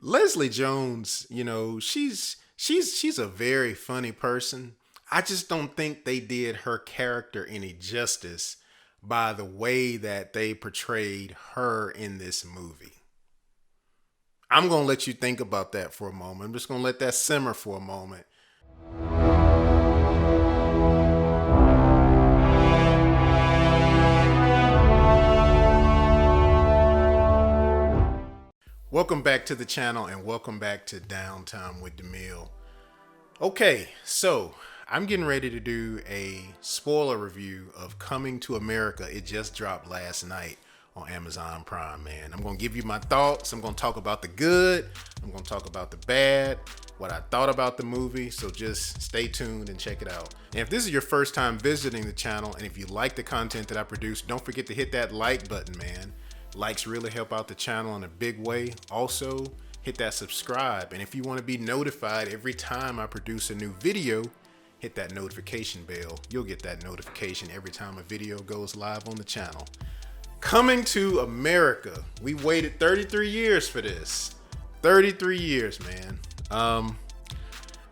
Leslie Jones, she's a very funny person. I just don't think they did her character any justice by the way that they portrayed her in this movie. I'm going to let you think about that for a moment. I'm just going to let that simmer for a moment. Welcome back to the channel and welcome back to Downtime with DeMille. Okay, so I'm getting ready to do a spoiler review of Coming to America. It just dropped last night on Amazon Prime, man. I'm going to give you my thoughts. I'm going to talk about the good. I'm going to talk about the bad, what I thought about the movie. So just stay tuned and check it out. And if this is your first time visiting the channel and if you like the content that I produce, don't forget to hit that like button, man. Likes really help out the channel in a big way. Also, hit that subscribe. And if you want to be notified every time I produce a new video, hit that notification bell. You'll get that notification every time a video goes live on the channel. Coming to America. We waited 33 years for this. 33 years, man.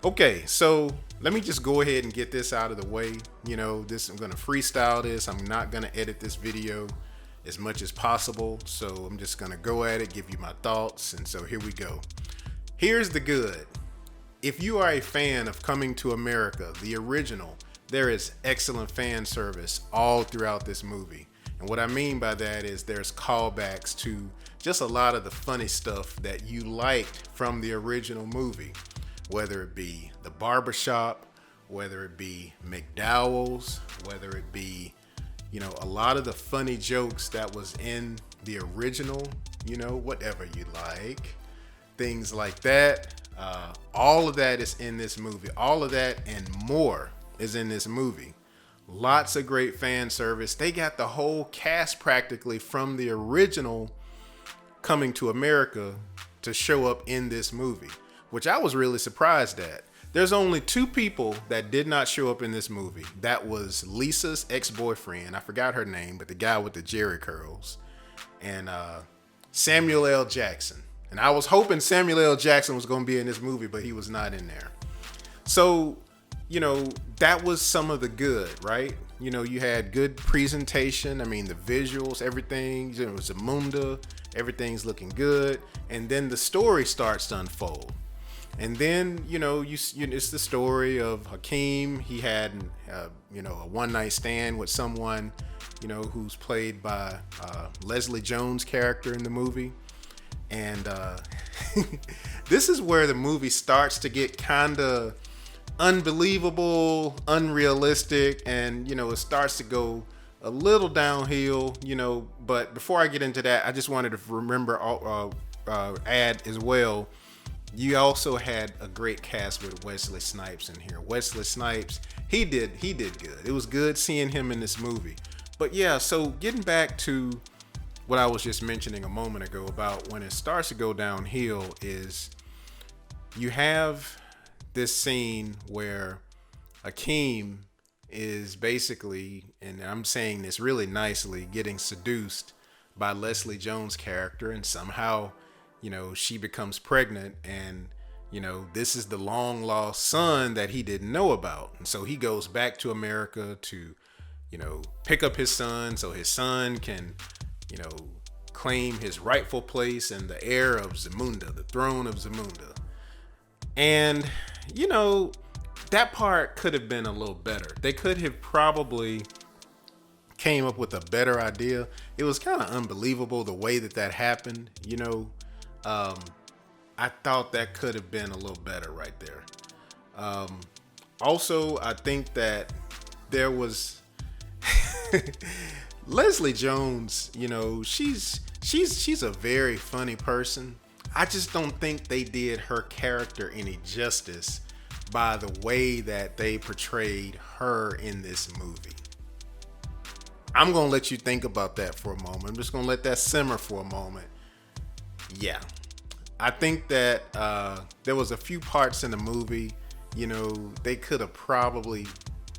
Okay, so let me just go ahead and get this out of the way. I'm going to freestyle this. I'm not going to edit this video as much as possible. So I'm just going to go at it, give you my thoughts. And so here we go. Here's the good. If you are a fan of Coming to America, the original, there is excellent fan service all throughout this movie. And what I mean by that is there's callbacks to just a lot of the funny stuff that you liked from the original movie, whether it be the barbershop, whether it be McDowell's, whether it be a lot of the funny jokes that was in the original, whatever you like, things like that. All of that is in this movie. All of that and more is in this movie. Lots of great fan service. They got the whole cast practically from the original Coming to America to show up in this movie, which I was really surprised at. There's only two people that did not show up in this movie. That was Lisa's ex-boyfriend. I forgot her name, but the guy with the Jerry curls. And Samuel L. Jackson. And I was hoping Samuel L. Jackson was going to be in this movie, but he was not in there. So, that was some of the good, right? You had good presentation. I mean, the visuals, everything. It was Zamunda. Everything's looking good. And then the story starts to unfold. And then, it's the story of Hakeem. He had, a one-night stand with someone, who's played by Leslie Jones' character in the movie. And this is where the movie starts to get kind of unbelievable, unrealistic, and, it starts to go a little downhill, But before I get into that, I just wanted to add as well, you also had a great cast with Wesley Snipes in here. Wesley Snipes, he did good. It was good seeing him in this movie. But yeah, so getting back to what I was just mentioning a moment ago about when it starts to go downhill is you have this scene where Akeem is basically, and I'm saying this really nicely, getting seduced by Leslie Jones' character, and somehow she becomes pregnant, and this is the long lost son that he didn't know about. And so he goes back to America to pick up his son so his son can claim his rightful place in the heir of Zamunda, the throne of Zamunda. And that part could have been a little better. They could have probably came up with a better idea. It was kind of unbelievable the way that happened. I thought that could have been a little better right there. Also, I think that there was Leslie Jones, she's a very funny person. I just don't think they did her character any justice by the way that they portrayed her in this movie. I'm going to let you think about that for a moment. I'm just going to let that simmer for a moment. Yeah. I think that there was a few parts in the movie, they could have probably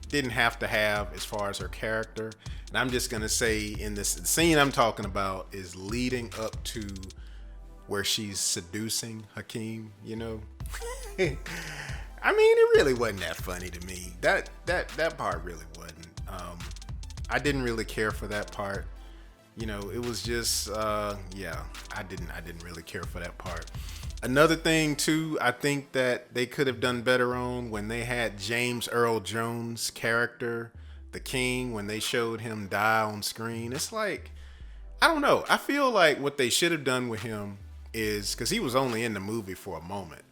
didn't have to have as far as her character. And I'm just going to say in this scene I'm talking about is leading up to where she's seducing Hakeem, you know. I mean, it really wasn't that funny to me. That part really wasn't. I didn't really care for that part. You know, it was just yeah, I didn't really care for that part. Another thing too, I think that they could have done better on when they had James Earl Jones' character, the King, when they showed him die on screen. It's like, I don't know. I feel like what they should have done with him is, because he was only in the movie for a moment.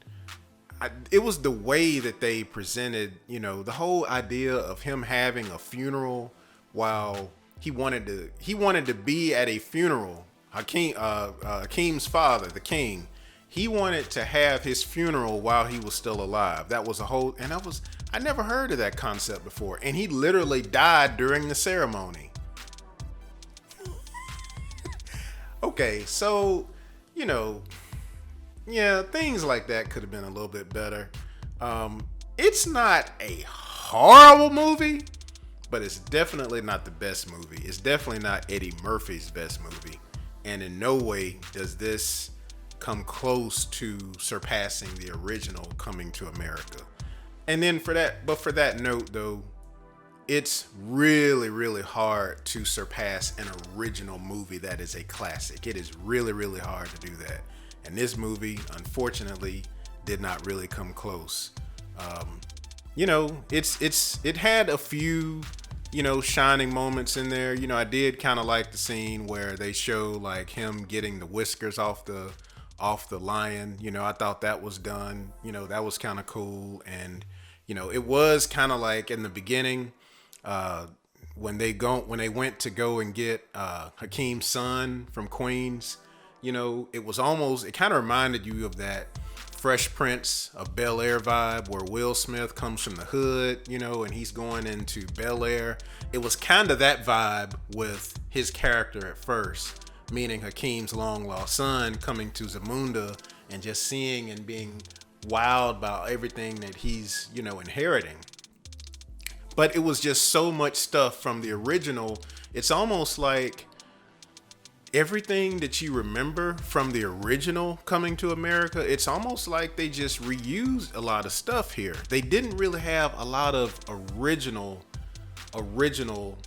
It was the way that they presented, you know, the whole idea of him having a funeral while he wanted to be at a funeral. Hakeem's father, the King, he wanted to have his funeral while he was still alive. That was a whole, and I never heard of that concept before. And he literally died during the ceremony. Okay, so, you know, yeah, things like that could have been a little bit better. It's not a horrible movie, but it's definitely not the best movie. It's definitely not Eddie Murphy's best movie. And in no way does this come close to surpassing the original Coming to America. And then for that note though, it's really, really hard to surpass an original movie that is a classic. It is really, really hard to do that. And this movie, unfortunately, did not really come close. You know, it had a few, you know, shining moments in there. You know, I did kind of like the scene where they show like him getting the whiskers off the lion. You know, I thought that was done. You know, that was kind of cool. And, you know, it was kind of like in the beginning, when they went to go and get Hakeem's son from Queens. You know, it kind of reminded you of that Fresh Prince of Bel-Air vibe where Will Smith comes from the hood, you know, and he's going into Bel-Air. It was kind of that vibe with his character at first, meaning Hakeem's long lost son coming to Zamunda and just seeing and being wowed by everything that he's, you know, inheriting. But it was just so much stuff from the original. It's almost like everything that you remember from the original Coming to America, it's almost like they just reused a lot of stuff here. They didn't really have a lot of original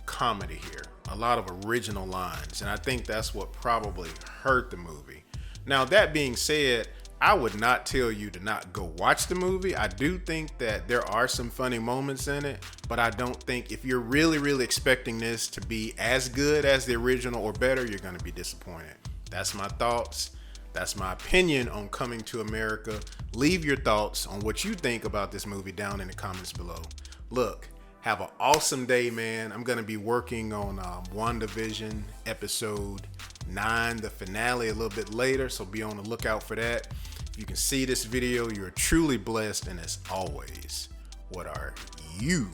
comedy here, a lot of original lines, and I think that's what probably hurt the movie. Now, that being said, I would not tell you to not go watch the movie. I do think that there are some funny moments in it, but I don't think if you're really, really expecting this to be as good as the original or better, you're going to be disappointed. That's my thoughts. That's my opinion on Coming to America. Leave your thoughts on what you think about this movie down in the comments below. Look, have an awesome day, man. I'm going to be working on WandaVision episode 9, the finale, a little bit later, so be on the lookout for that. If you can see this video, you're truly blessed, and as always, what are you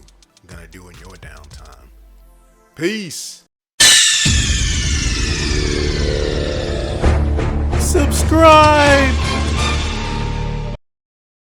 gonna do in your downtime? Peace. Subscribe.